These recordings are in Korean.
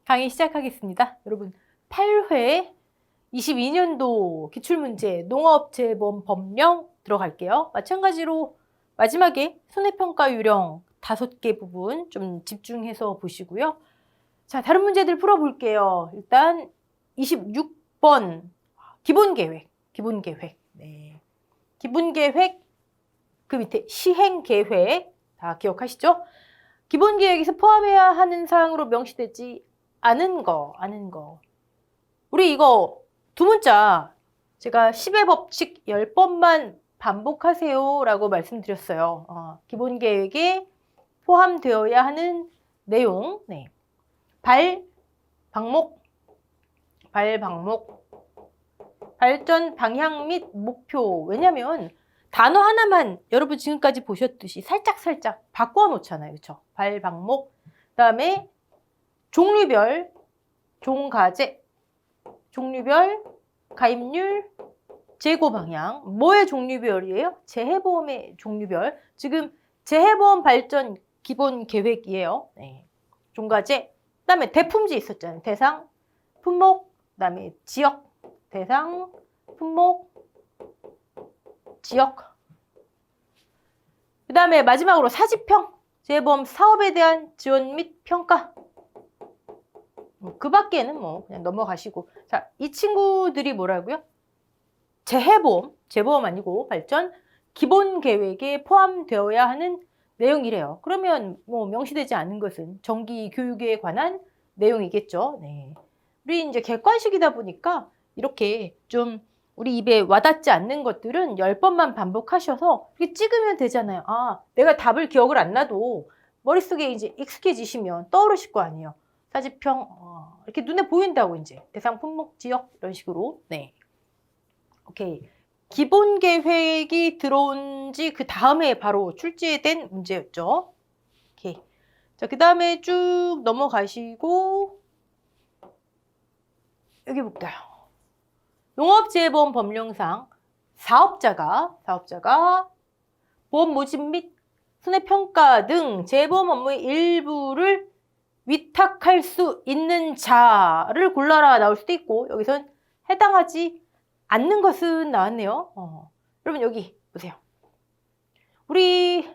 강의 시작하겠습니다. 여러분 8회 22년도 기출문제 농업재범법령 들어갈게요. 마찬가지로 마지막에 손해평가 요령 5개 부분 좀 집중해서 보시고요. 자, 다른 문제들 풀어볼게요. 일단 26번 기본계획. 네. 기본계획 그 밑에 시행계획 다 기억하시죠? 기본계획에서 포함해야 하는 사항으로 명시되지 않은 거. 우리 이거 두 문자 제가 10의 법칙 10번만 반복하세요 라고 말씀드렸어요. 기본계획에 포함되어야 하는 내용. 네. 방목, 발전 방향 및 목표. 왜냐면 단어 하나만 여러분 지금까지 보셨듯이 살짝 바꿔 놓잖아요. 그렇죠? 방목. 그다음에 종류별, 종가제, 종류별, 가입률, 재고 방향. 뭐의 종류별이에요? 재해보험의 종류별. 지금 재해보험 발전 기본 계획이에요. 네. 종가제. 그다음에 대품지 있었잖아요. 대상, 품목, 그다음에 지역, 대상, 품목, 지역. 그다음에 마지막으로 사지평, 재해보험 사업에 대한 지원 및 평가. 그 밖에는 뭐 그냥 넘어가시고. 자, 이 친구들이 뭐라고요? 재해보험 아니고 발전 기본 계획에 포함되어야 하는 내용이래요. 그러면 뭐 명시되지 않은 것은 정기 교육에 관한 내용이겠죠. 네. 우리 이제 객관식이다 보니까 이렇게 좀 우리 입에 와닿지 않는 것들은 10번만 반복하셔서 이렇게 찍으면 되잖아요. 아, 내가 답을 기억을 안 나도 머릿속에 이제 익숙해지시면 떠오르실 거 아니에요. 사지평, 이렇게 눈에 보인다고 이제. 대상, 품목, 지역 이런 식으로. 네. 오케이. 기본 계획이 들어온 지 그 다음에 바로 출제된 문제였죠. 오케이. 자, 그 다음에 쭉 넘어가시고 여기 볼까요? 농업재해보험 법령상 사업자가 보험 모집 및 손해평가 등 재해보험 업무의 일부를 위탁할 수 있는 자를 골라라 나올 수도 있고, 여기선 해당하지 않는 것은 나왔네요. 여러분 여기 보세요. 우리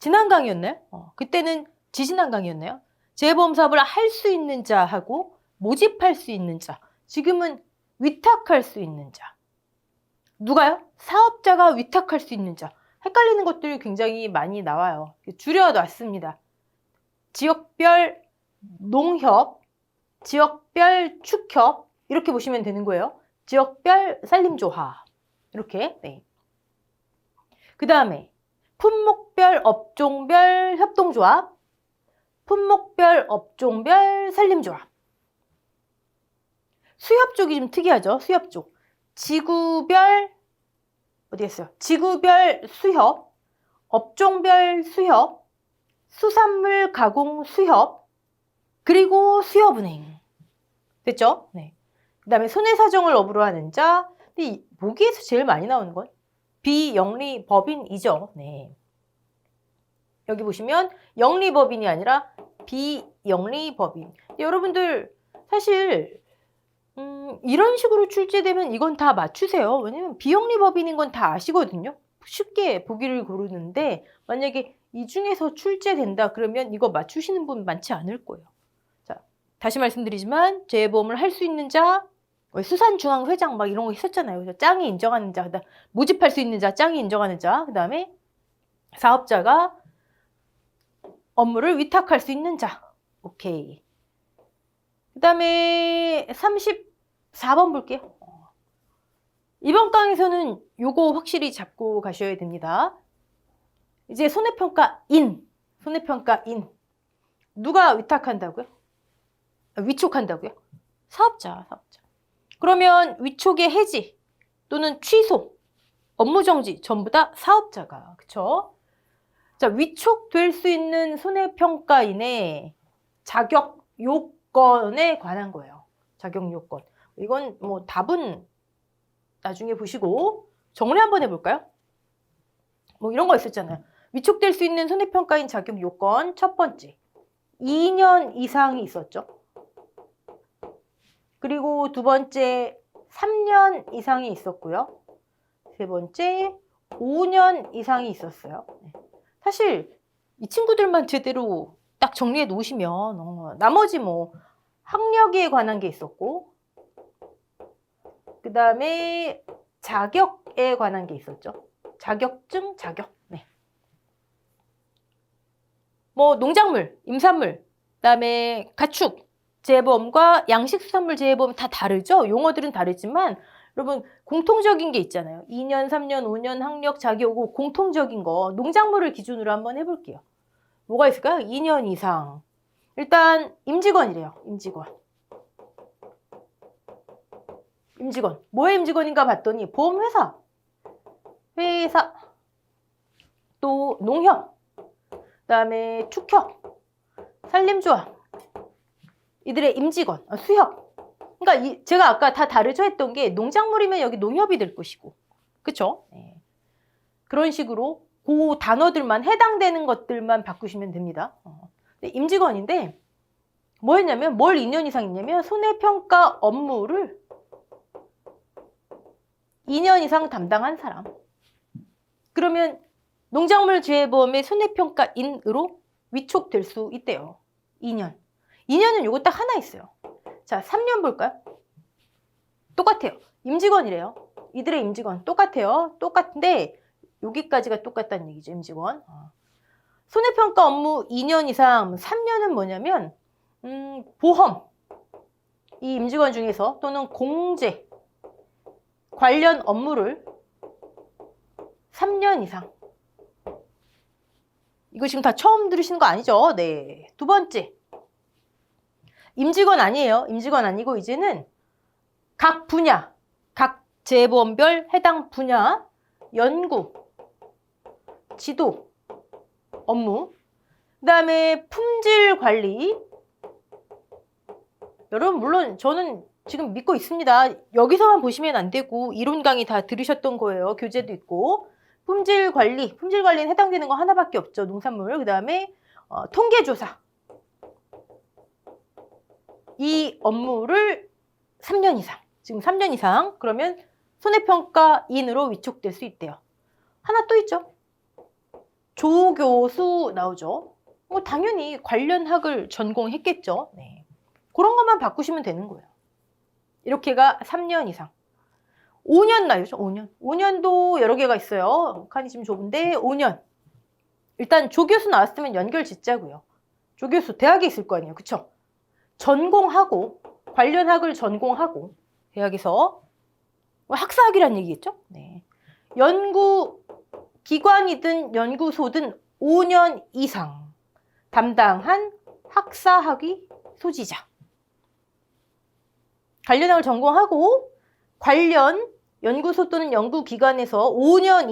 지난 강의였나요? 그때는 지지난 강의였나요? 재해보험 사업을 할 수 있는 자하고 모집할 수 있는 자. 지금은 위탁할 수 있는 자. 누가요? 사업자가 위탁할 수 있는 자. 헷갈리는 것들이 굉장히 많이 나와요. 줄여놨습니다. 지역별 농협, 지역별 축협 이렇게 보시면 되는 거예요. 지역별 산림조합 이렇게. 네. 그 다음에 품목별 업종별 협동조합, 품목별 업종별 산림조합. 수협 쪽이 좀 특이하죠. 수협 쪽. 지구별 어디 있어요? 지구별 수협, 업종별 수협, 수산물 가공 수협, 그리고 수협은행. 됐죠? 네. 그 다음에 손해사정을 업으로 하는 자. 근데 보기에서 제일 많이 나오는 건 비영리법인이죠. 네. 여기 보시면 영리법인이 아니라 비영리법인. 여러분들 사실 이런 식으로 출제되면 이건 다 맞추세요. 왜냐면 비영리법인인 건 다 아시거든요. 쉽게 보기를 고르는데 만약에 이 중에서 출제된다 그러면 이거 맞추시는 분 많지 않을 거예요. 자, 다시 말씀드리지만 재해보험을 할 수 있는 자, 수산중앙회장 막 이런 거 있었잖아요. 그래서 짱이 인정하는 자, 그다음 모집할 수 있는 자, 짱이 인정하는 자, 그 다음에 사업자가 업무를 위탁할 수 있는 자. 오케이. 그 다음에 34번 볼게요. 이번 강의에서는 요거 확실히 잡고 가셔야 됩니다. 이제 손해평가인. 누가 위탁한다고요? 위촉한다고요? 사업자. 그러면 위촉의 해지 또는 취소, 업무 정지 전부 다 사업자가. 그쵸? 자, 위촉될 수 있는 손해평가인의 자격 요건에 관한 거예요. 자격 요건. 이건 뭐 답은 나중에 보시고 정리 한번 해볼까요? 뭐 이런 거 있었잖아요. 위촉될 수 있는 손해평가인 자격 요건 첫 번째. 2년 이상이 있었죠. 그리고 두 번째 3년 이상이 있었고요. 세 번째 5년 이상이 있었어요. 사실 이 친구들만 제대로 딱 정리해 놓으시면 나머지 뭐 학력에 관한 게 있었고 그 다음에 자격에 관한 게 있었죠. 자격증, 자격. 네. 뭐 농작물, 임산물, 그다음에 가축 재보험과 양식수산물 재보험 다 다르죠. 용어들은 다르지만 여러분 공통적인 게 있잖아요. 2년, 3년, 5년 학력, 자격, 공통적인 거 농작물을 기준으로 한번 해볼게요. 뭐가 있을까요? 2년 이상. 일단 임직원이래요. 임직원. 임직원. 뭐의 임직원인가 봤더니 보험회사. 회사. 또 농협. 그다음에 축협. 산림조합. 이들의 임직원. 수협. 그러니까 제가 아까 다 다르죠 했던 게 농작물이면 여기 농협이 될 것이고. 그쵸? 네. 그런 식으로 그 단어들만 해당되는 것들만 바꾸시면 됩니다. 임직원인데 뭐 했냐면 뭘 2년 이상 했냐면 손해평가 업무를 2년 이상 담당한 사람. 그러면 농작물 재보험의 손해평가인으로 위촉될 수 있대요. 2년. 2년은 요거 딱 하나 있어요. 자, 3년 볼까요? 똑같아요. 임직원이래요. 이들의 임직원 똑같아요. 똑같은데 여기까지가 똑같다는 얘기죠. 임직원. 손해평가 업무 2년 이상, 3년은 뭐냐면 보험. 이 임직원 중에서 또는 공제 관련 업무를 3년 이상. 이거 지금 다 처음 들으시는 거 아니죠? 네. 두 번째. 임직원 아니에요. 임직원 아니고 이제는 각 분야, 각 재보험별 해당 분야 연구, 지도, 업무, 그 다음에 품질 관리. 여러분 물론 저는 지금 믿고 있습니다. 여기서만 보시면 안 되고 이론 강의 다 들으셨던 거예요. 교재도 있고. 품질 관리는 해당되는 거 하나밖에 없죠. 농산물. 그 다음에 통계조사. 이 업무를 3년 이상. 지금 3년 이상. 그러면 손해평가인으로 위촉될 수 있대요. 하나 또 있죠. 조교수 나오죠. 당연히 관련 학을 전공했겠죠. 네. 그런 것만 바꾸시면 되는 거예요. 이렇게가 3년 이상. 5년 나이죠. 5년. 5년도 여러 개가 있어요. 칸이 지금 좁은데 5년. 일단 조교수 나왔으면 연결 짓자고요. 조교수 대학에 있을 거 아니에요. 그쵸? 전공하고 관련 학을 전공하고 대학에서 학사학이라는 얘기겠죠? 네. 연구기관이든 연구소든 5년 이상 담당한 학사학위 소지자. 관련 학을 전공하고 관련 연구소 또는 연구기관에서 5년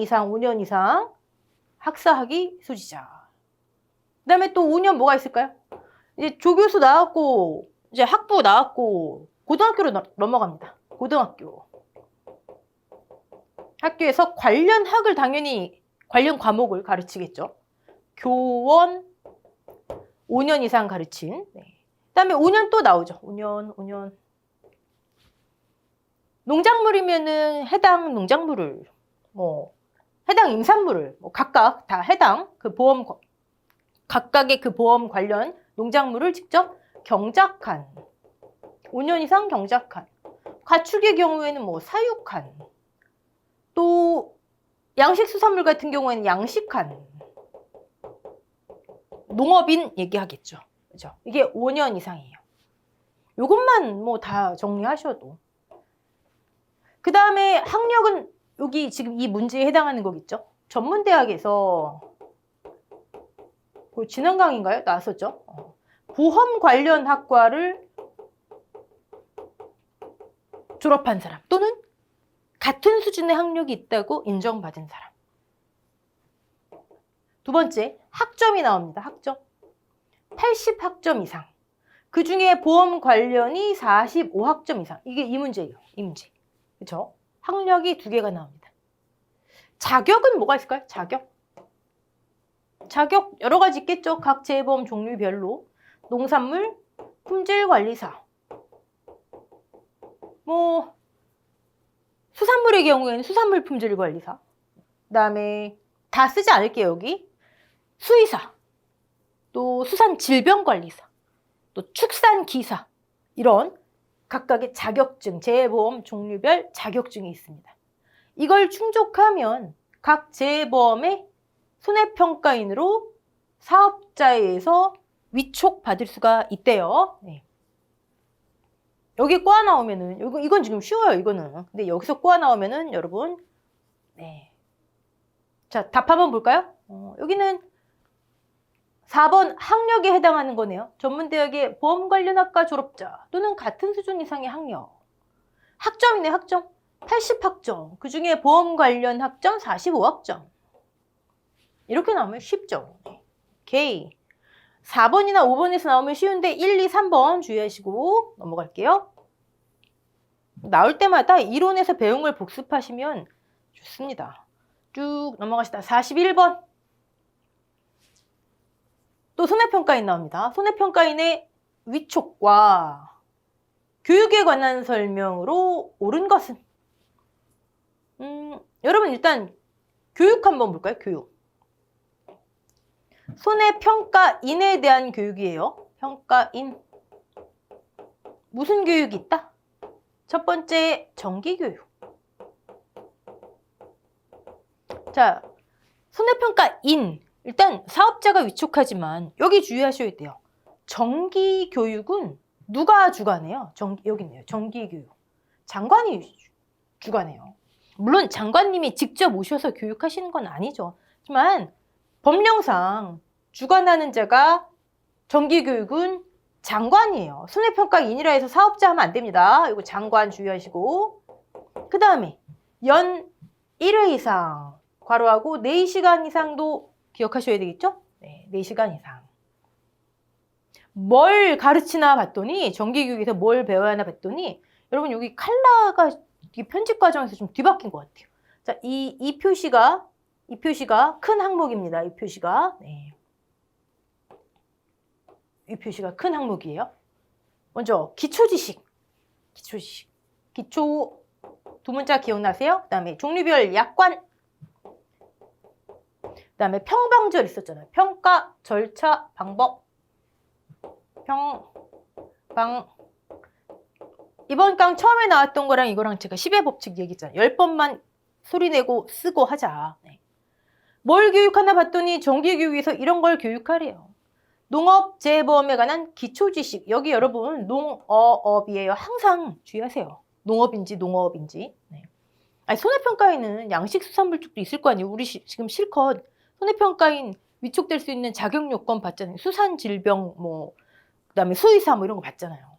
이상 학사학위 소지자. 그 다음에 또 5년 뭐가 있을까요? 이제 조교수 나왔고 이제 학부 나왔고 고등학교로 넘어갑니다. 고등학교. 학교에서 관련 학을 당연히 관련 과목을 가르치겠죠. 교원 5년 이상 가르친. 네. 그 다음에 5년 또 나오죠. 5년. 농작물이면은 해당 농작물을 해당 임산물을 각각 다 해당 그 보험 각각의 그 보험 관련 농작물을 직접 경작한 5년 이상 경작한 가축의 경우에는 사육한 또 양식수산물 같은 경우에는 양식한 농업인 얘기하겠죠. 그죠? 이게 5년 이상이에요. 요것만 다 정리하셔도. 그 다음에 학력은 여기 지금 이 문제에 해당하는 거겠죠. 전문대학에서 지난 강의인가요? 나왔었죠. 보험 관련 학과를 졸업한 사람 또는 같은 수준의 학력이 있다고 인정받은 사람. 두 번째, 학점이 나옵니다. 학점. 80학점 이상. 그 중에 보험 관련이 45학점 이상. 이게 이 문제예요. 이 문제. 그렇죠? 학력이 두 개가 나옵니다. 자격은 뭐가 있을까요? 자격 여러 가지 있겠죠. 각 재보험 종류별로. 농산물 품질관리사. 뭐 수산물의 경우에는 수산물 품질 관리사, 그다음에 다 쓰지 않을게요. 여기 수의사, 또 수산 질병 관리사, 또 축산 기사, 이런 각각의 자격증, 재보험 종류별 자격증이 있습니다. 이걸 충족하면 각 재보험의 손해평가인으로 사업자에 의해서 위촉받을 수가 있대요. 네. 여기 꼬아 나오면은, 이건 지금 쉬워요, 이거는. 근데 여기서 꼬아 나오면은, 여러분, 네. 자, 답 한번 볼까요? 여기는 4번 학력에 해당하는 거네요. 전문대학의 보험 관련 학과 졸업자 또는 같은 수준 이상의 학력. 학점이네, 학점. 80학점. 그 중에 보험 관련 학점 45학점. 이렇게 나오면 쉽죠. 오케이. 4번이나 5번에서 나오면 쉬운데 1, 2, 3번 주의하시고 넘어갈게요. 나올 때마다 이론에서 배운 걸 복습하시면 좋습니다. 쭉 넘어가시다. 41번. 또 손해평가인 나옵니다. 손해평가인의 위촉과 교육에 관한 설명으로 옳은 것은? 여러분 일단 교육 한번 볼까요? 교육. 손해평가인에 대한 교육이에요. 평가인. 무슨 교육이 있다? 첫 번째, 정기교육. 자, 손해평가인. 일단 사업자가 위촉하지만 여기 주의하셔야 돼요. 정기교육은 누가 주관해요? 여기 있네요. 정기교육. 장관이 주관해요. 물론 장관님이 직접 오셔서 교육하시는 건 아니죠. 하지만 법령상 주관하는 자가 정기교육은 장관이에요. 손해평가인이라 해서 사업자 하면 안 됩니다. 이거 장관 주의하시고. 그 다음에 연 1회 이상, 괄호하고 4시간 이상도 기억하셔야 되겠죠? 네, 4시간 이상. 뭘 가르치나 봤더니, 정기교육에서 뭘 배워야 하나 봤더니, 여러분 여기 컬러가 편집 과정에서 좀 뒤바뀐 것 같아요. 자, 이 표시가 큰 항목입니다. 이 표시가. 네. 이 표시가 큰 항목이에요. 먼저 기초지식. 기초 두 문자 기억나세요? 그 다음에 종류별 약관. 그 다음에 평방절 있었잖아요. 평가, 절차, 방법. 이번 강 처음에 나왔던 거랑 이거랑 제가 10의 법칙 얘기했잖아요. 10번만 소리내고 쓰고 하자. 네. 뭘 교육하나 봤더니 정기교육에서 이런 걸 교육하래요. 농업재보험에 관한 기초지식. 여기 여러분 농어업이에요. 항상 주의하세요. 농업인지. 네. 아니, 손해평가에는 양식수산물 쪽도 있을 거 아니에요. 우리 지금 실컷 손해평가인 위촉될 수 있는 자격요건 봤잖아요. 수산질병, 그다음에 수의사 이런 거 봤잖아요.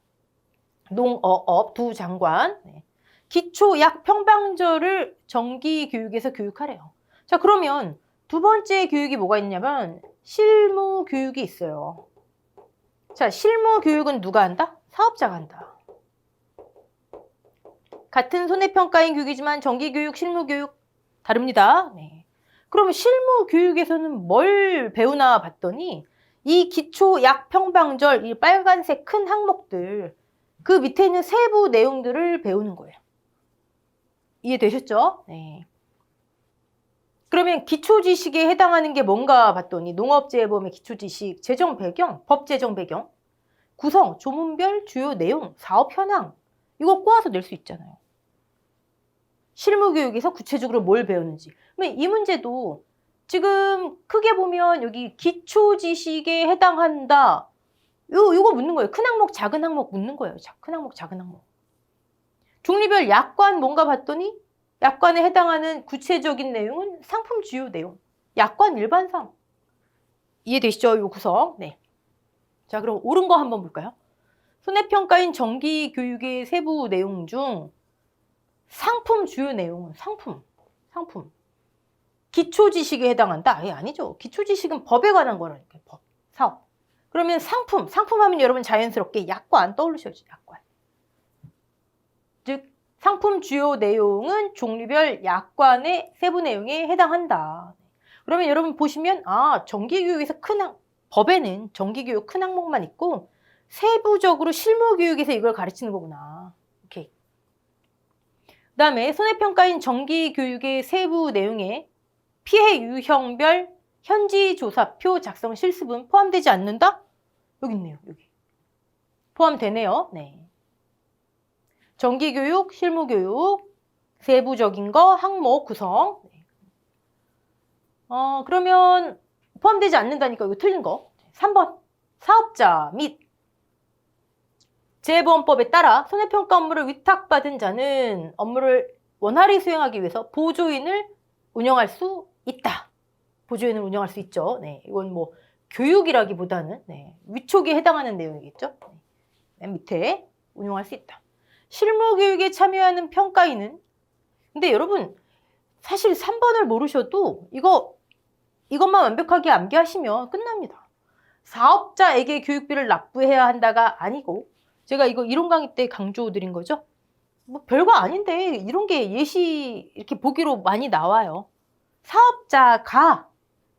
농어업 두 장관. 네. 기초약 평방절을 정기교육에서 교육하래요. 자, 그러면 두 번째 교육이 뭐가 있냐면 실무교육이 있어요. 자, 실무교육은 누가 한다? 사업자가 한다. 같은 손해평가인 교육이지만 정기교육, 실무교육 다릅니다. 네. 그러면 실무교육에서는 뭘 배우나 봤더니 이 기초약 평방절, 이 빨간색 큰 항목들, 그 밑에 있는 세부 내용들을 배우는 거예요. 이해되셨죠? 네. 그러면 기초지식에 해당하는 게 뭔가 봤더니 농업재보험의 기초지식, 재정 배경, 법 제정 배경, 구성, 조문별, 주요 내용, 사업 현황, 이거 꼬아서 낼 수 있잖아요. 실무교육에서 구체적으로 뭘 배우는지. 그러면 이 문제도 지금 크게 보면 여기 기초지식에 해당한다. 이거 묻는 거예요. 큰 항목, 작은 항목 묻는 거예요. 큰 항목, 작은 항목. 종류별 약관 뭔가 봤더니 약관에 해당하는 구체적인 내용은 상품 주요 내용. 약관 일반상. 이해되시죠? 요 구성. 네. 자, 그럼 옳은 거 한번 볼까요? 손해평가인 정기교육의 세부 내용 중 상품 주요 내용은 상품. 기초지식에 해당한다? 아니죠. 기초지식은 법에 관한 거라니까요. 법, 사업. 그러면 상품 하면 여러분 자연스럽게 약관 떠올리셔야죠. 약관. 즉 상품 주요 내용은 종류별 약관의 세부 내용에 해당한다. 그러면 여러분 보시면 정기교육에서 법에는 정기교육 큰 항목만 있고 세부적으로 실무교육에서 이걸 가르치는 거구나. 오케이. 그다음에 손해평가인 정기교육의 세부 내용에 피해 유형별 현지조사표 작성 실습은 포함되지 않는다? 여기 있네요. 여기. 포함되네요. 네. 정기교육, 실무교육, 세부적인 거, 항목 구성. 네. 그러면 포함되지 않는다니까 이거 틀린 거. 3번. 사업자 및 재보험법에 따라 손해평가 업무를 위탁받은 자는 업무를 원활히 수행하기 위해서 보조인을 운영할 수 있다. 보조인을 운영할 수 있죠. 네, 이건 뭐 교육이라기보다는 네, 위촉에 해당하는 내용이겠죠. 네, 맨 밑에 운영할 수 있다. 실무교육에 참여하는 평가인은 근데 여러분 사실 3번을 모르셔도 이것만 완벽하게 암기하시면 끝납니다. 사업자에게 교육비를 납부해야 한다가 아니고 제가 이거 이론 강의 때 강조드린 거죠. 뭐 별거 아닌데 이런 게 예시 이렇게 보기로 많이 나와요. 사업자가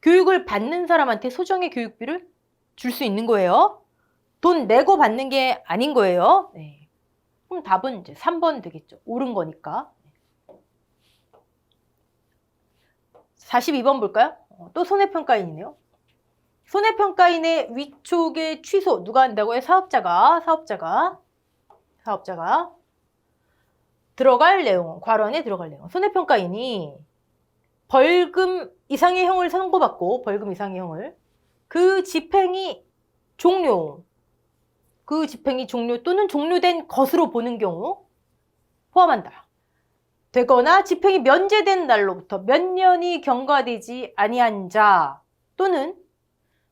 교육을 받는 사람한테 소정의 교육비를 줄 수 있는 거예요. 돈 내고 받는 게 아닌 거예요. 네. 그럼 답은 이제 3번 되겠죠. 옳은 거니까. 42번 볼까요? 또 손해평가인이네요. 손해평가인의 위촉의 취소 누가 한다고요? 사업자가 들어갈 내용, 괄호 안에 들어갈 내용. 손해평가인이 벌금 이상의 형을 선고받고 벌금 이상의 형을 그 집행이 종료 또는 종료된 것으로 보는 경우 포함한다. 되거나 집행이 면제된 날로부터 몇 년이 경과되지 아니한 자 또는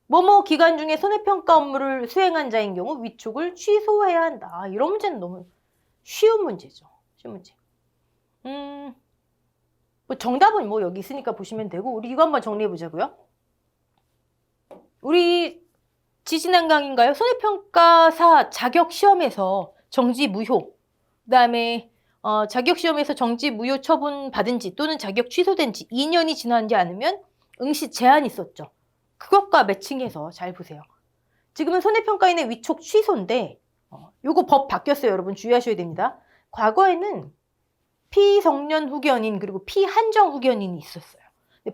뭐뭐 기간 중에 손해평가 업무를 수행한 자인 경우 위촉을 취소해야 한다. 이런 문제는 너무 쉬운 문제죠. 쉬운 문제. 뭐 정답은 뭐 여기 있으니까 보시면 되고 우리 이거 한번 정리해 보자고요. 우리 지지난 강의인가요? 손해평가사 자격시험에서 정지 무효 그다음에 자격시험에서 정지 무효 처분 받은 지 또는 자격 취소된 지 2년이 지나지 않으면 응시 제한이 있었죠. 그것과 매칭해서 잘 보세요. 지금은 손해평가인의 위촉 취소인데 요거 법 바뀌었어요. 여러분 주의하셔야 됩니다. 과거에는 피성년 후견인 그리고 피한정 후견인이 있었어요.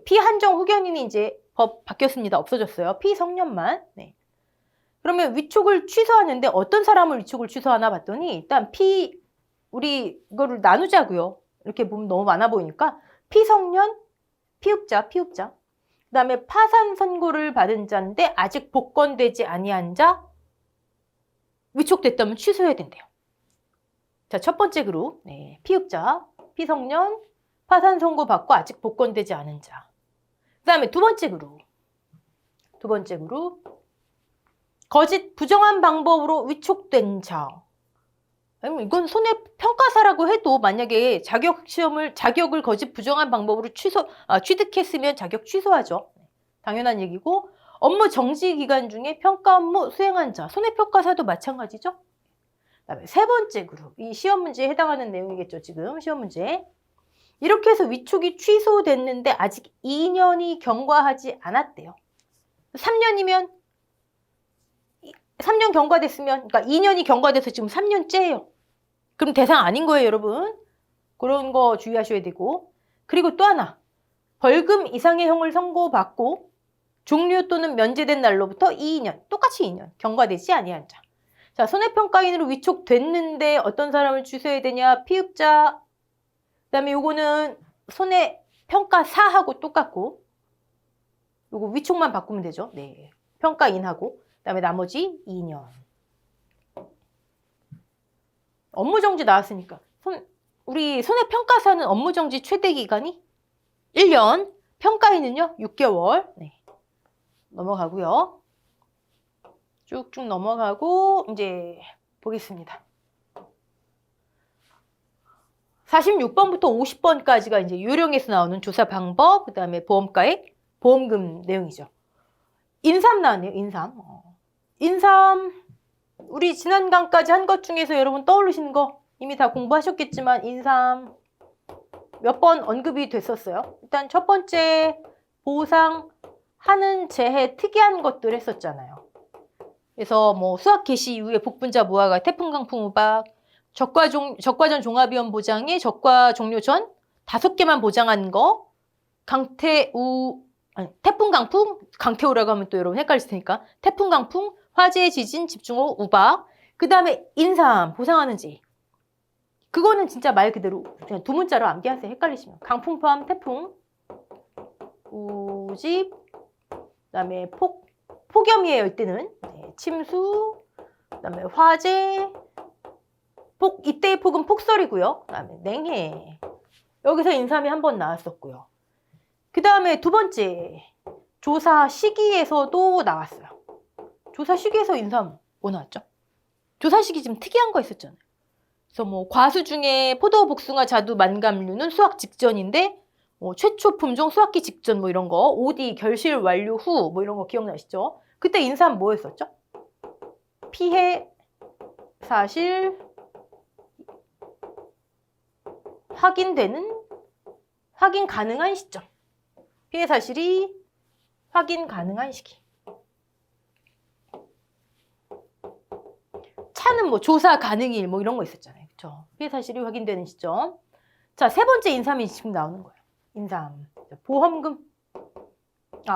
피한정 후견인이 이제 법 바뀌었습니다. 없어졌어요. 피성년만. 네. 그러면 위촉을 취소하는데 어떤 사람을 위촉을 취소하나 봤더니 일단 우리 이거를 나누자고요. 이렇게 보면 너무 많아 보이니까 피성년, 피읍자. 그다음에 파산 선고를 받은 자인데 아직 복권되지 아니한 자 위촉됐다면 취소해야 된대요. 자, 첫 번째 그룹. 네, 피읍자, 피성년, 파산 선고 받고 아직 복권되지 않은 자. 그다음에 두 번째 그룹. 거짓 부정한 방법으로 위촉된 자. 이건 손해평가사라고 해도 만약에 자격을 거짓 부정한 방법으로 취득했으면 자격 취소하죠. 당연한 얘기고 업무 정지 기간 중에 평가 업무 수행한 자, 손해평가사도 마찬가지죠. 그다음에 세 번째 그룹, 이 시험 문제에 해당하는 내용이겠죠. 지금 시험 문제. 이렇게 해서 위촉이 취소됐는데 아직 2년이 경과하지 않았대요. 3년 경과됐으면, 그러니까 2년이 경과돼서 지금 3년째예요. 그럼 대상 아닌 거예요, 여러분. 그런 거 주의하셔야 되고. 그리고 또 하나, 벌금 이상의 형을 선고받고 종료 또는 면제된 날로부터 2년, 똑같이 2년 경과되지 아니한 자. 자, 손해평가인으로 위촉됐는데 어떤 사람을 취소해야 되냐? 피읍자. 그다음에 요거는 손해평가사하고 똑같고 요거 위촉만 바꾸면 되죠. 네, 평가인하고. 그다음에 나머지 2년. 업무정지 나왔으니까. 우리 손해평가사는 업무정지 최대 기간이 1년, 평가인은요 6개월. 네. 넘어가고요. 쭉쭉 넘어가고 이제 보겠습니다. 46번부터 50번까지가 이제 요령에서 나오는 조사 방법, 그다음에 보험가액, 보험금 내용이죠. 인삼 나왔네요. 인삼. 우리 지난 강까지 한 것 중에서 여러분 떠오르시는 거 이미 다 공부하셨겠지만 인삼 몇 번 언급이 됐었어요. 일단 첫 번째 보상하는 재해 특이한 것들 했었잖아요. 그래서 뭐 수학 개시 이후에 복분자 무화과, 태풍 강풍 우박, 적과전 종합위험 보장에 적과 종료 전 5개만 보장한 거, 태풍, 강태우라고 하면 또 여러분 헷갈릴 테니까 태풍, 강풍, 화재, 지진, 집중호우, 우박, 그 다음에 인삼 보상하는지 그거는 진짜 말 그대로 그냥 두 문자로 암기하세요. 헷갈리시면. 강풍 포함 태풍, 우집, 그 다음에 폭염이에요. 이때는. 네, 침수, 그 다음에 화재, 이때의 폭은 폭설이고요. 그 다음에 냉해. 여기서 인삼이 한 번 나왔었고요. 그 다음에 두 번째, 조사 시기에서도 나왔어요. 조사 시기에서 인삼 뭐 나왔죠? 조사 시기 좀 특이한 거 있었잖아요. 그래서 뭐 과수 중에 포도, 복숭아, 자두, 만감류는 수확 직전인데 최초 품종 수확기 직전 뭐 이런 거, OD 결실 완료 후 뭐 이런 거 기억나시죠? 그때 인삼 뭐였었죠? 피해 사실 확인 가능한 시점. 피해 사실이 확인 가능한 시기. 차는 뭐 조사 가능일 뭐 이런 거 있었잖아요. 그렇죠? 피해 사실이 확인되는 시점. 자, 세 번째 인삼이 지금 나오는 거예요. 인삼. 보험금.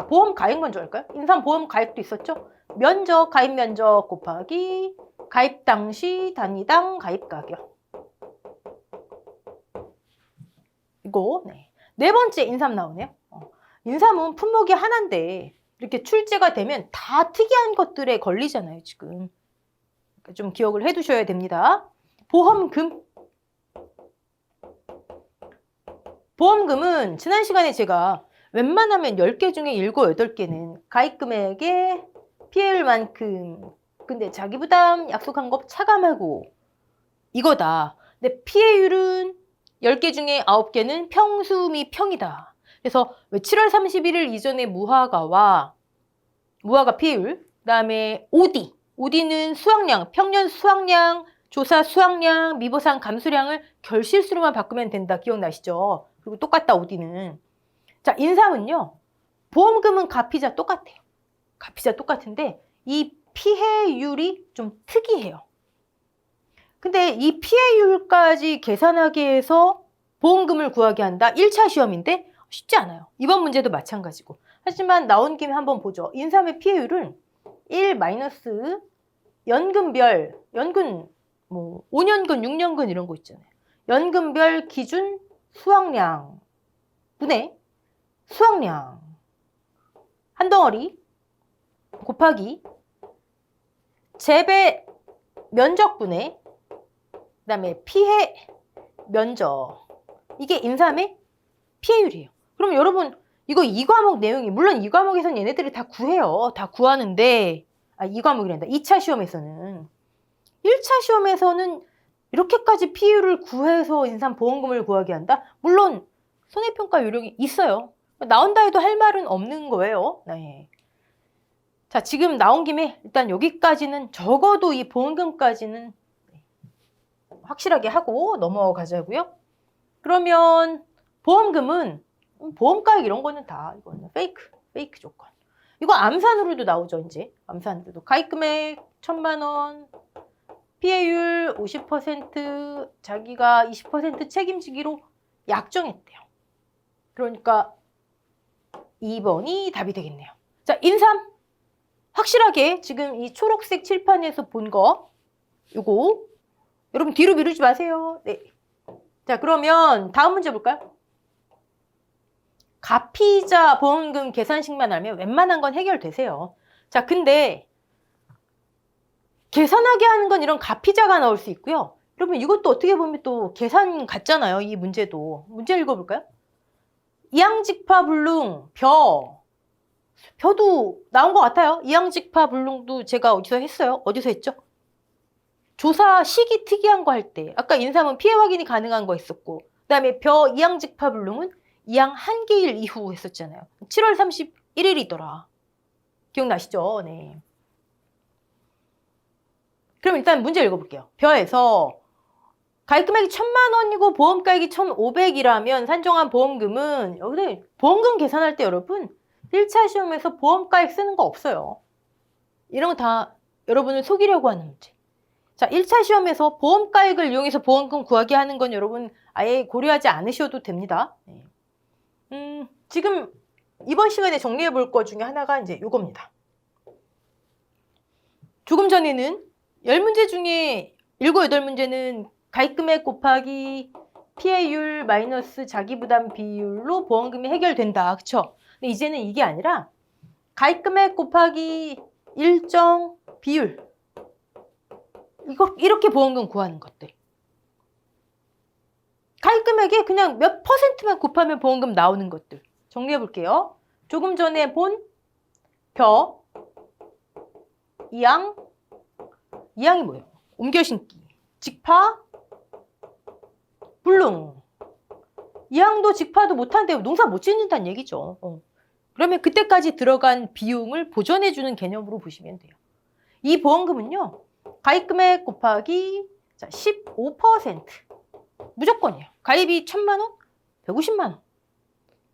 보험 가액 먼저 할까요? 인삼 보험 가액도 있었죠? 면적, 가입 면적 곱하기 가입 당시 단위당 가입 가격. 이거 네 번째 인삼 나오네요. 인삼은 품목이 하나인데 이렇게 출제가 되면 다 특이한 것들에 걸리잖아요, 지금. 좀 기억을 해두셔야 됩니다. 보험금. 보험금은 지난 시간에 제가 웬만하면 10개 중에 7, 8개는 가입금액의 피해율만큼 근데 자기 부담 약속한 거 차감하고 이거다. 근데 피해율은 10개 중에 9개는 평수 및 평이다. 그래서 7월 31일 이전에 무화과 피해율, 그 다음에 OD는 수확량, 평년 수확량, 조사 수확량, 미보상 감수량을 결실수로만 바꾸면 된다. 기억나시죠? 그리고 똑같다, OD는. 자, 인삼은요. 보험금은 가피자 똑같아요. 가피자 똑같은데 이 피해율이 좀 특이해요. 근데 이 피해율까지 계산하기 위해서 보험금을 구하게 한다. 1차 시험인데 쉽지 않아요. 이번 문제도 마찬가지고. 하지만 나온 김에 한번 보죠. 인삼의 피해율은 1 마이너스 연금별, 뭐 5년근, 6년근 이런 거 있잖아요. 연금별 기준 수확량 분의 수확량 한 덩어리 곱하기 재배 면적분의 그다음에 피해 면적. 이게 인삼의 피해율이에요. 그럼 여러분 이거 2과목 내용이 물론 2과목에서는 얘네들이 다 구해요. 다 구하는데 2과목이란다. 2차 시험에서는 1차 시험에서는 이렇게까지 피해율을 구해서 인삼 보험금을 구하게 한다? 물론 손해평가 요령이 있어요. 나온다 해도 할 말은 없는 거예요. 네. 자, 지금 나온 김에 일단 여기까지는 적어도 이 보험금까지는 확실하게 하고 넘어가자고요. 그러면 보험금은 보험가액 이런 거는 다 이거는 페이크 조건. 이거 암산으로도 나오죠, 이제. 암산으로도. 가입금액 1,000만 원, 피해율 50%, 자기가 20% 책임지기로 약정했대요. 그러니까 2번이 답이 되겠네요. 자, 인삼. 확실하게 지금 이 초록색 칠판에서 본 거, 요거. 여러분 뒤로 미루지 마세요. 네. 자, 그러면 다음 문제 볼까요? 가피자 보험금 계산식만 알면 웬만한 건 해결되세요. 자, 근데 계산하게 하는 건 이런 가피자가 나올 수 있고요. 여러분 이것도 어떻게 보면 또 계산 같잖아요. 이 문제도. 문제 읽어볼까요? 이항직파불능 벼도 나온 것 같아요. 이항직파불능도 제가 어디서 했어요? 어디서 했죠? 조사 시기 특이한 거 할 때. 아까 인삼은 피해 확인이 가능한 거 있었고 그 다음에 이항직파불능은 이항 한기일 이후 했었잖아요. 7월 31일이더라. 기억나시죠? 네. 그럼 일단 문제 읽어볼게요. 벼에서 가입금액이 1,000만 원이고 보험가액이 1,500이라면 산정한 보험금은 여기서 보험금 계산할 때 여러분 1차 시험에서 보험가액 쓰는 거 없어요. 이런 거 다 여러분을 속이려고 하는 문제. 자, 1차 시험에서 보험가액을 이용해서 보험금 구하게 하는 건 여러분 아예 고려하지 않으셔도 됩니다. 네. 지금 이번 시간에 정리해 볼 것 중에 하나가 이제 요겁니다. 조금 전에는 10문제 중에 7, 8문제는 가입금액 곱하기 피해율 마이너스 자기부담 비율로 보험금이 해결된다. 그쵸? 근데 이제는 이게 아니라 가입금액 곱하기 일정 비율, 이렇게 보험금 구하는 것들. 가입금액에 그냥 몇 퍼센트만 곱하면 보험금 나오는 것들. 정리해 볼게요. 조금 전에 본 벼, 이항이 뭐예요? 옮겨신기, 직파, 불능. 이항도 직파도 못하는데 농사 못 짓는다는 얘기죠. 그러면 그때까지 들어간 비용을 보전해주는 개념으로 보시면 돼요. 이 보험금은요, 가입금액 곱하기 15%. 무조건이에요. 가입이 1,000만 원, 150만 원.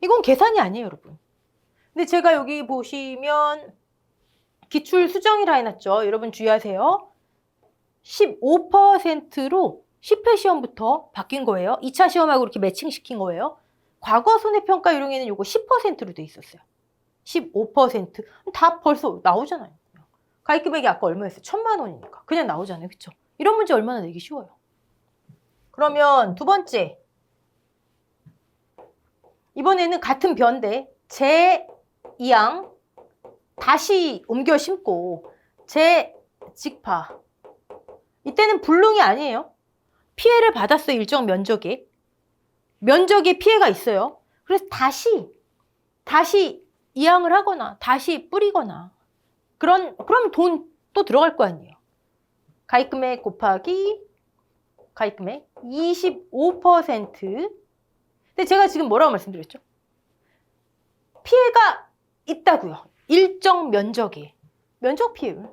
이건 계산이 아니에요, 여러분. 근데 제가 여기 보시면 기출 수정이라 해놨죠. 여러분 주의하세요. 15%로 10회 시험부터 바뀐 거예요. 2차 시험하고 이렇게 매칭시킨 거예요. 과거 손해평가 요령에는 요거 10%로 돼 있었어요. 15%. 다 벌써 나오잖아요. 가입금액이 아까 얼마였어요? 1,000만 원이니까. 그냥 나오잖아요. 그쵸? 이런 문제 얼마나 내기 쉬워요. 그러면 두 번째. 이번에는 같은 변데 제2항 다시 옮겨 심고 제 직파. 이때는 불능이 아니에요. 피해를 받았어요. 일정 면적에. 면적에 피해가 있어요. 그래서 다시 이항을 하거나 다시 뿌리거나 그러면 돈 또 들어갈 거 아니에요. 가입금액 곱하기 가입금액 25%. 근데 제가 지금 뭐라고 말씀드렸죠? 피해가 있다고요. 일정 면적에. 면적 피해율.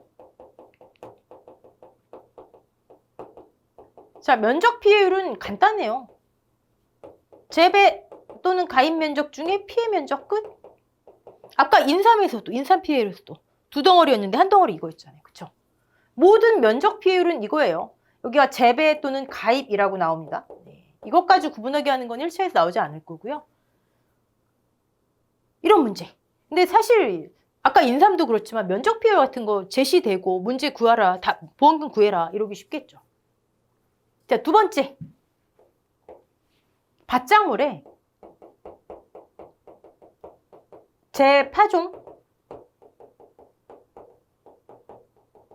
자, 면적 피해율은 간단해요. 재배 또는 가입 면적 중에 피해 면적 끝. 아까 인삼에서도, 인삼 피해율에서도 두 덩어리였는데 한 덩어리 이거였잖아요. 그쵸? 모든 면적 피해율은 이거예요. 여기가 재배 또는 가입이라고 나옵니다. 네. 이것까지 구분하게 하는 건 1차에서 나오지 않을 거고요. 이런 문제. 근데 사실 아까 인삼도 그렇지만 면적 피해율 같은 거 제시되고 문제 구하라, 보험금 구해라 이러기 쉽겠죠. 자, 두 번째. 밭작물에 재파종.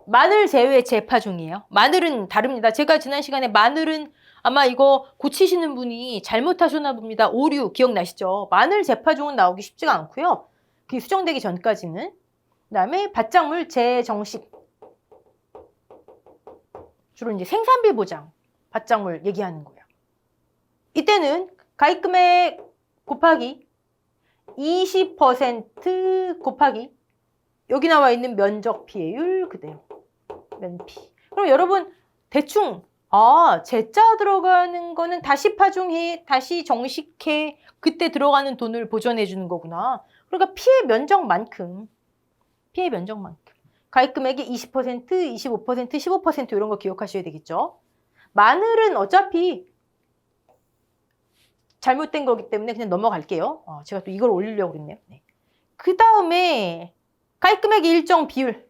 마늘 제외의 재파종이에요. 마늘은 다릅니다. 제가 지난 시간에 마늘은 아마 이거 고치시는 분이 잘못하셨나 봅니다. 오류 기억나시죠? 마늘 재파종은 나오기 쉽지가 않고요. 그게 수정되기 전까지는. 그다음에 밭작물 재정식. 주로 이제 생산비 보장 밭작물 얘기하는 거예요. 이때는 가입금액 곱하기 20% 곱하기 여기 나와 있는 면적 피해율 그대로. 면피. 그럼 여러분 대충 재자 들어가는 거는 다시 파종해, 다시 정식해, 그때 들어가는 돈을 보전해 주는 거구나. 그러니까 피해 면적만큼 가입금액이 20%, 25%, 15% 이런 거 기억하셔야 되겠죠. 마늘은 어차피 잘못된 거기 때문에 그냥 넘어갈게요. 제가 또 이걸 올리려고 그랬네요. 네. 그 다음에 가입금액의 일정 비율.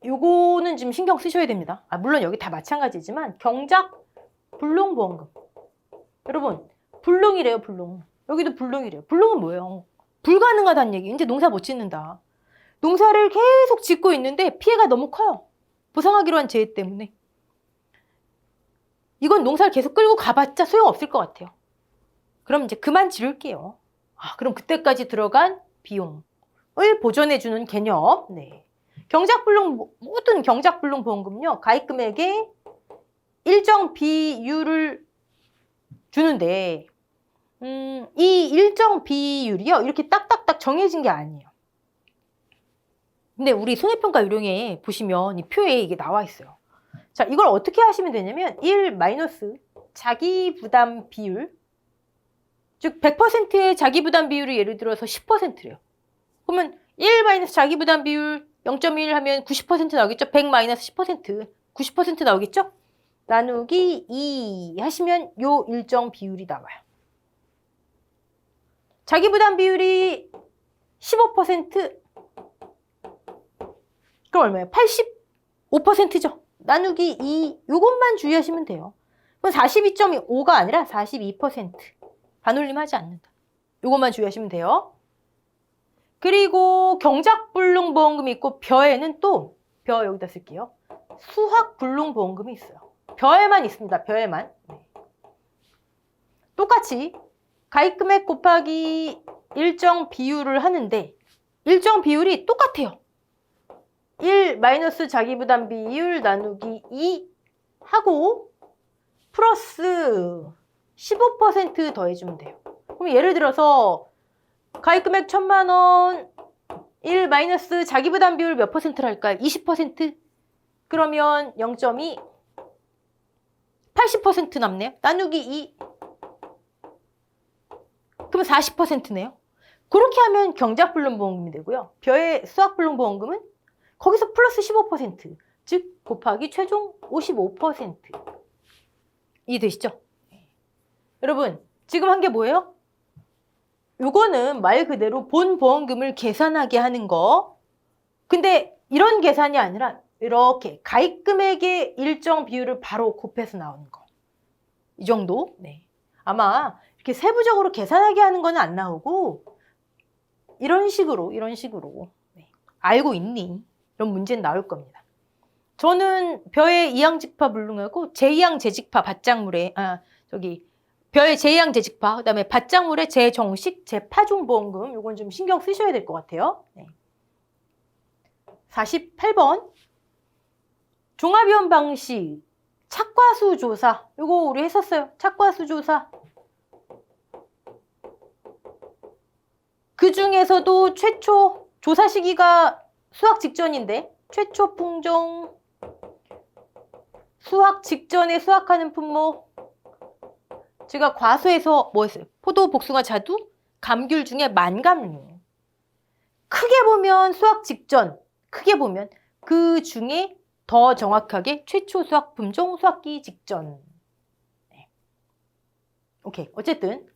요거는 지금 신경 쓰셔야 됩니다. 물론 여기 다 마찬가지지만 경작 불능보험금. 여러분 불능이래요. 불능. 여기도 불능이래요. 불능은 뭐예요? 불가능하다는 얘기. 이제 농사 못 짓는다. 농사를 계속 짓고 있는데 피해가 너무 커요. 보상하기로 한 재해 때문에. 이건 농사를 계속 끌고 가봤자 소용없을 것 같아요. 그럼 이제 그만 지를게요. 그럼 그때까지 들어간 비용을 보전해주는 개념. 네. 경작불능, 모든 경작불능 보험금요. 가입금액의 일정 비율을 주는데 이 일정 비율이요. 이렇게 딱딱딱 정해진 게 아니에요. 근데 우리 손해평가 요령에 보시면 이 표에 이게 나와 있어요. 자, 이걸 어떻게 하시면 되냐면 1 마이너스 자기부담 비율, 즉 100%의 자기부담 비율을 예를 들어서 10%래요. 그러면 1 마이너스 자기부담 비율 0.1 하면 90% 나오겠죠? 100 마이너스 10%. 90% 나오겠죠? 나누기 2 하시면 요 일정 비율이 나와요. 자기 부담 비율이 15%. 그럼 얼마예요? 85%죠. 나누기 2 요것만 주의하시면 돼요. 그럼 42.5가 아니라 42%. 반올림하지 않는다. 요것만 주의하시면 돼요. 그리고 경작불능보험금이 있고 벼에는 또 벼 여기다 쓸게요. 수학불능보험금이 있어요. 벼에만 있습니다. 벼에만. 네. 똑같이 가입금액 곱하기 일정 비율을 하는데 일정 비율이 똑같아요. 1 마이너스 자기부담 비율 나누기 2 하고 플러스 15% 더해주면 돼요. 그럼 예를 들어서 가입금액 1,000만 원 1 마이너스 자기부담 비율 몇 퍼센트를 할까요? 20%? 그러면 0.2 80% 남네요. 나누기 2 그럼 40%네요. 그렇게 하면 경작불능보험금이 되고요. 벼의 수학불능보험금은 거기서 플러스 15%, 즉 곱하기 최종 55%. 이해되시죠? 여러분, 지금 한 게 뭐예요? 요거는 말 그대로 본 보험금을 계산하게 하는 거. 근데 이런 계산이 아니라 이렇게 가입금액의 일정 비율을 바로 곱해서 나오는 거. 이 정도? 네. 아마 이렇게 세부적으로 계산하게 하는 건 안 나오고 이런 식으로 네. 알고 있니? 이런 문제는 나올 겁니다. 저는 벼의 이항직파 불능하고 제2항 재직파 밭작물에 벼의 제2항 재직파 그다음에 밭작물의 재정식 재파종보험금 요건 좀 신경 쓰셔야 될 것 같아요. 네. 48번 종합위험 방식 착과수 조사 요거 우리 했었어요. 착과수 조사 그 중에서도 최초 조사 시기가 수학 직전인데 최초 품종 수확 직전에 수확하는 품목 제가 과수에서 뭐 했어요? 포도, 복숭아, 자두, 감귤 중에 만감류 크게 보면 수확 직전 크게 보면 그 중에 더 정확하게 최초 수확 품종 수확기 직전 네. 오케이 어쨌든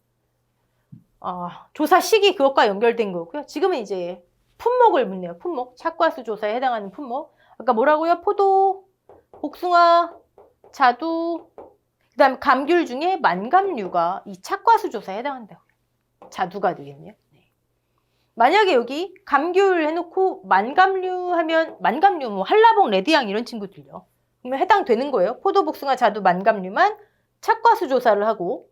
조사 시기 그것과 연결된 거고요. 지금은 이제 품목을 묻네요. 품목. 착과수 조사에 해당하는 품목. 아까 뭐라고요? 포도, 복숭아, 자두, 그 다음에 감귤 중에 만감류가 이 착과수 조사에 해당한다고요. 자두가 되겠네요. 네. 만약에 여기 감귤 해놓고 만감류 하면 만감류 뭐 한라봉, 레드향 이런 친구들요. 그러면 해당되는 거예요. 포도, 복숭아, 자두, 만감류만 착과수 조사를 하고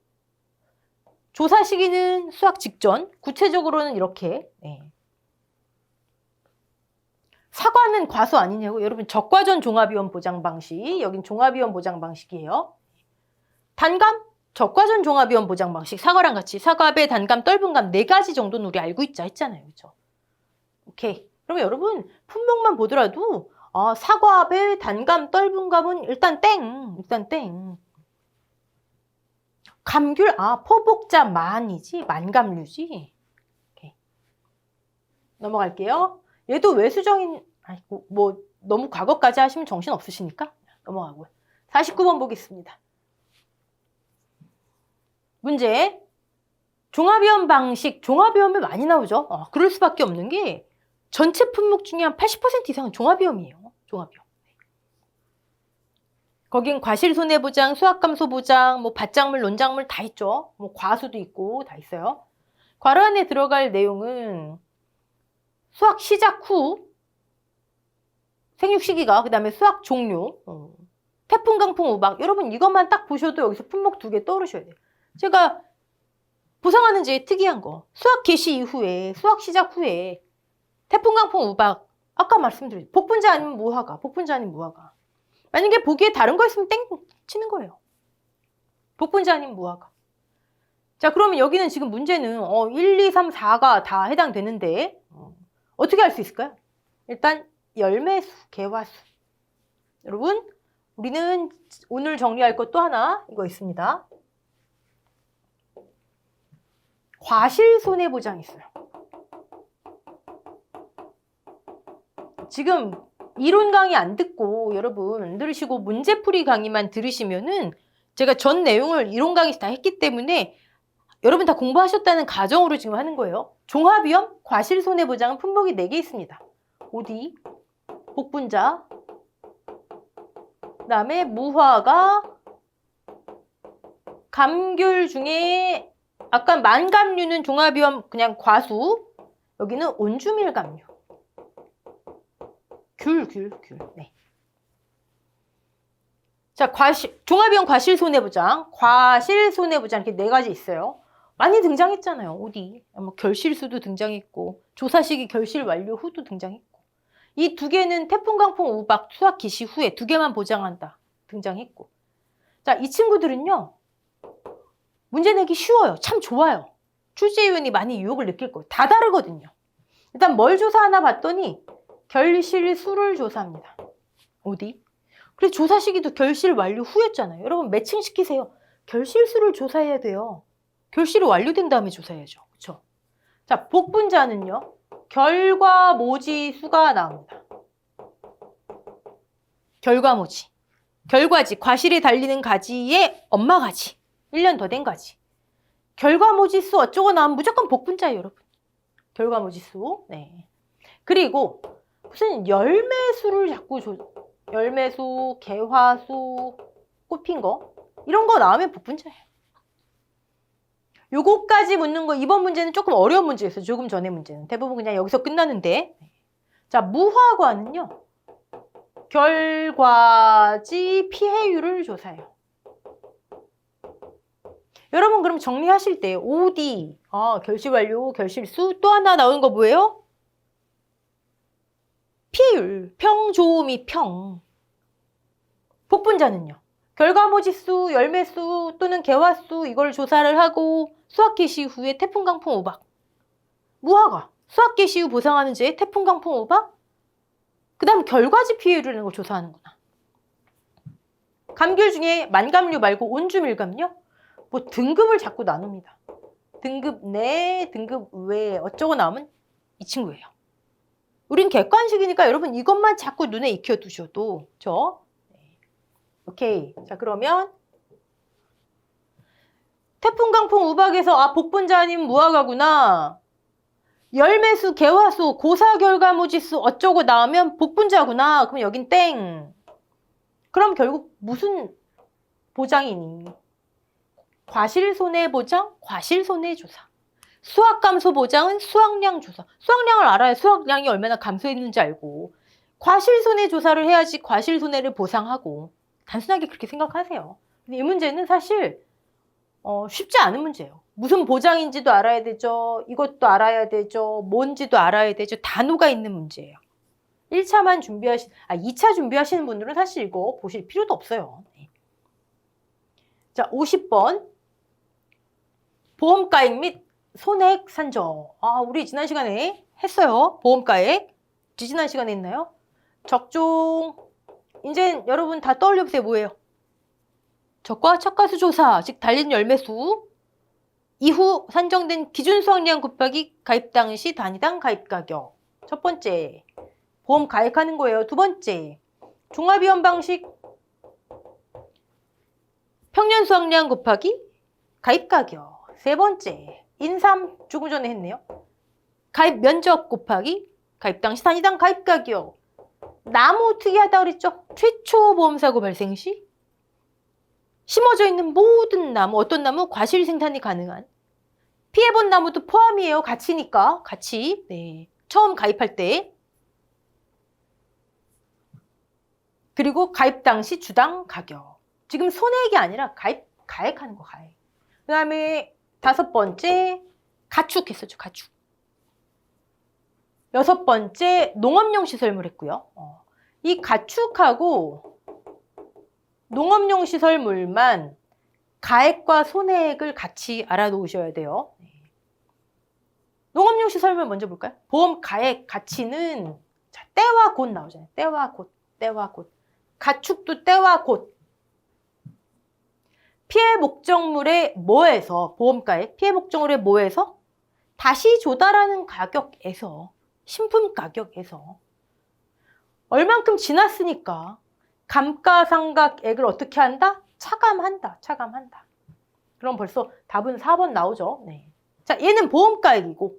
조사 시기는 수확 직전, 구체적으로는 이렇게 네. 사과는 과수 아니냐고 여러분 적과전 종합위험 보장 방식 여긴 종합위험 보장 방식이에요. 단감, 적과전 종합위험 보장 방식 사과랑 같이 사과배, 단감, 떫은감 4가지 정도는 우리 알고 있자 했잖아요. 그렇죠? 오케이. 그러면 여러분 품목만 보더라도 사과배, 단감, 떫은감은 일단 땡. 감귤, 포복자 만이지, 만감류지. 오케이. 넘어갈게요. 얘도 외수정인, 뭐, 너무 과거까지 하시면 정신 없으시니까 넘어가고요. 49번 보겠습니다. 문제. 종합위험 방식, 종합위험이 많이 나오죠. 그럴 수밖에 없는 게 전체 품목 중에 한 80% 이상은 종합위험이에요. 종합위험. 거긴 과실손해보장, 수확감소보장, 뭐 밭작물, 논작물 다 있죠. 뭐 과수도 있고 다 있어요. 괄호 안에 들어갈 내용은 수확 시작 후 생육 시기가 그다음에 수확 종료, 태풍, 강풍, 우박 여러분 이것만 딱 보셔도 여기서 품목 2개 떠오르셔야 돼요. 제가 보상하는 제 특이한 거 수확 개시 이후에 수확 시작 후에 태풍, 강풍, 우박 아까 말씀드렸죠. 복분자 아니면 무화과, 복분자 아니면 무화과. 만약에 보기에 다른 거 있으면 땡 치는 거예요. 복분자 아닌 무화과. 자, 그러면 여기는 지금 문제는 1, 2, 3, 4가 다 해당되는데 어떻게 할 수 있을까요? 일단 열매수, 개화수. 여러분, 우리는 오늘 정리할 것 또 하나 이거 있습니다. 과실손해보장이 있어요. 지금 이론 강의 안 듣고 여러분 들으시고 문제풀이 강의만 들으시면은 제가 전 내용을 이론 강의 다 했기 때문에 여러분 다 공부하셨다는 가정으로 지금 하는 거예요. 종합위험, 과실손해보장은 품목이 4개 있습니다. 어디? 복분자, 그 다음에 무화과, 감귤 중에 아까 만감류는 종합위험 그냥 과수, 여기는 온주밀감류. 귤. 네. 자, 종합위험 과실손해보장, 과실손해보장 이렇게 4가지 있어요. 많이 등장했잖아요. 어디? 뭐 결실수도 등장했고, 조사 시기 결실 완료 후도 등장했고, 이 2개는 태풍, 강풍, 우박, 수확 개시 후에 2개만 보장한다 등장했고. 자, 이 친구들은요, 문제 내기 쉬워요. 참 좋아요. 출제위원이 많이 유혹을 느낄 거예요. 다 다르거든요. 일단 뭘 조사하나 봤더니 결실수를 조사합니다. 어디? 그래서 조사 시기도 결실 완료 후였잖아요. 여러분 매칭시키세요. 결실수를 조사해야 돼요. 결실이 완료된 다음에 조사해야죠. 그렇죠? 자, 복분자는요. 결과모지수가 나옵니다. 결과모지. 결과지, 과실에 달리는 가지의 엄마 가지. 1년 더 된 가지. 결과모지수 어쩌고 나오면 무조건 복분자예요, 여러분. 결과모지수. 네. 그리고 무슨 열매수를 자꾸 열매수, 개화수, 꽃핀 거 이런 거 나오면 복분자예요. 요거까지 묻는 거 이번 문제는 조금 어려운 문제였어요. 조금 전에 문제는. 대부분 그냥 여기서 끝나는데. 자, 무화과는요. 결과지 피해율을 조사해요. 여러분 그럼 정리하실 때 OD, 결실 완료, 결실수 또 하나 나오는 거 뭐예요? 피해율, 평조미 평. 복분자는요. 결과모지수, 열매수 또는 개화수 이걸 조사를 하고 수확 개시 후에 태풍, 강풍, 우박. 무화과, 수확 개시 후 보상하는 제 태풍, 강풍, 우박. 그 다음 결과지 피해율이라는 걸 조사하는구나. 감귤 중에 만감류 말고 온주밀감류? 뭐 등급을 자꾸 나눕니다. 등급 내, 등급 외 어쩌고 나오면 이 친구예요. 우린 객관식이니까 여러분 이것만 자꾸 눈에 익혀두셔도 오케이. 자, 그러면 태풍, 강풍, 우박에서 복분자 아닌 무화과구나. 열매수, 개화수, 고사 결과모지수 어쩌고 나오면 복분자구나. 그럼 여긴 땡. 그럼 결국 무슨 보장이니? 과실손해보장, 과실손해조사. 수확감소보장은 수확량 조사. 수확량을 알아야 수확량이 얼마나 감소했는지 알고 과실손해조사를 해야지 과실손해를 보상하고 단순하게 그렇게 생각하세요. 근데 이 문제는 사실 쉽지 않은 문제예요. 무슨 보장인지도 알아야 되죠. 이것도 알아야 되죠. 뭔지도 알아야 되죠. 단어가 있는 문제예요. 2차 준비하시는 분들은 사실 이거 보실 필요도 없어요. 자, 50번. 보험가액 및 손해액 산정. 우리 지난 시간에 했어요. 보험가액. 지난 시간에 했나요? 적종. 이제 여러분 다 떠올려보세요. 뭐예요? 적과 착과수 조사, 즉 달린 열매수. 이후 산정된 기준 수확량 곱하기 가입 당시 단위당 가입 가격. 첫 번째. 보험 가입하는 거예요. 두 번째. 종합위험 방식. 평년 수확량 곱하기 가입 가격. 세 번째. 인삼 조금 전에 했네요. 가입 면적 곱하기 가입 당시 단위당 가입 가격. 나무 특이하다고 그랬죠? 최초 보험사고 발생 시 심어져 있는 모든 나무, 어떤 나무? 과실 생산이 가능한. 피해본 나무도 포함이에요. 같이니까. 같이. 네. 처음 가입할 때. 그리고 가입 당시 주당 가격. 지금 손해액이 아니라 가액하는 거, 가액. 그 다음에 5번째, 가축했었죠, 가축. 6번째, 농업용 시설물 했고요. 이 가축하고 농업용 시설물만 가액과 손해액을 같이 알아놓으셔야 돼요. 농업용 시설물 먼저 볼까요? 보험 가액 가치는 자, 때와 곧 나오잖아요. 때와 곧, 때와 곧. 가축도 때와 곧. 피해 목적물의 뭐에서, 보험가액, 피해 목적물의 뭐에서? 다시 조달하는 가격에서, 신품 가격에서. 얼만큼 지났으니까 감가상각액을 어떻게 한다? 차감한다. 차감한다. 그럼 벌써 답은 4번 나오죠. 네. 자, 얘는 보험가액이고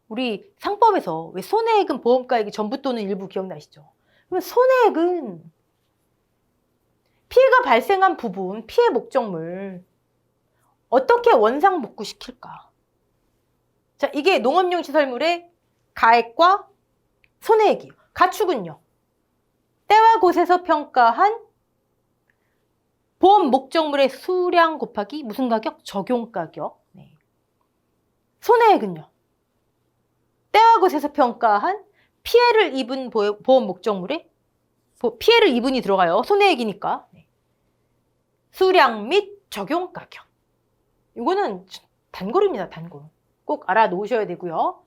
우리 상법에서 왜 손해액은 보험가액이 전부 또는 일부 기억나시죠? 그러면 손해액은 피해가 발생한 부분, 피해 목적물 어떻게 원상 복구시킬까? 자, 이게 농업용 시설물의 가액과 손해액이에요. 가축은요. 때와 곳에서 평가한 보험 목적물의 수량 곱하기 무슨 가격? 적용 가격. 네. 손해액은요. 때와 곳에서 평가한 피해를 입은 보험 목적물에 피해를 입은이 들어가요. 손해액이니까. 네. 수량 및 적용 가격. 이거는 단골입니다. 단골. 꼭 알아놓으셔야 되고요.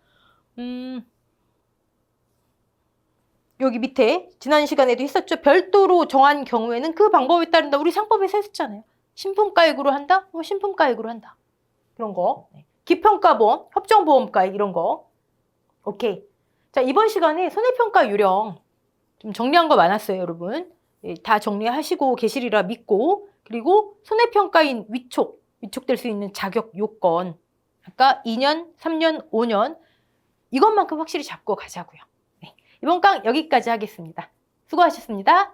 여기 밑에 지난 시간에도 했었죠. 별도로 정한 경우에는 그 방법에 따른다. 우리 상법에서 했었잖아요. 신품가액으로 한다? 신품가액으로 한다. 그런 거. 기평가보험, 협정보험가액 이런 거. 오케이. 자, 이번 시간에 손해평가 유령 좀 정리한 거 많았어요, 여러분. 다 정리하시고 계시리라 믿고, 그리고 손해평가인 위촉될 수 있는 자격 요건. 아까 2년, 3년, 5년 이것만큼 확실히 잡고 가자고요. 네. 이번 강 여기까지 하겠습니다. 수고하셨습니다.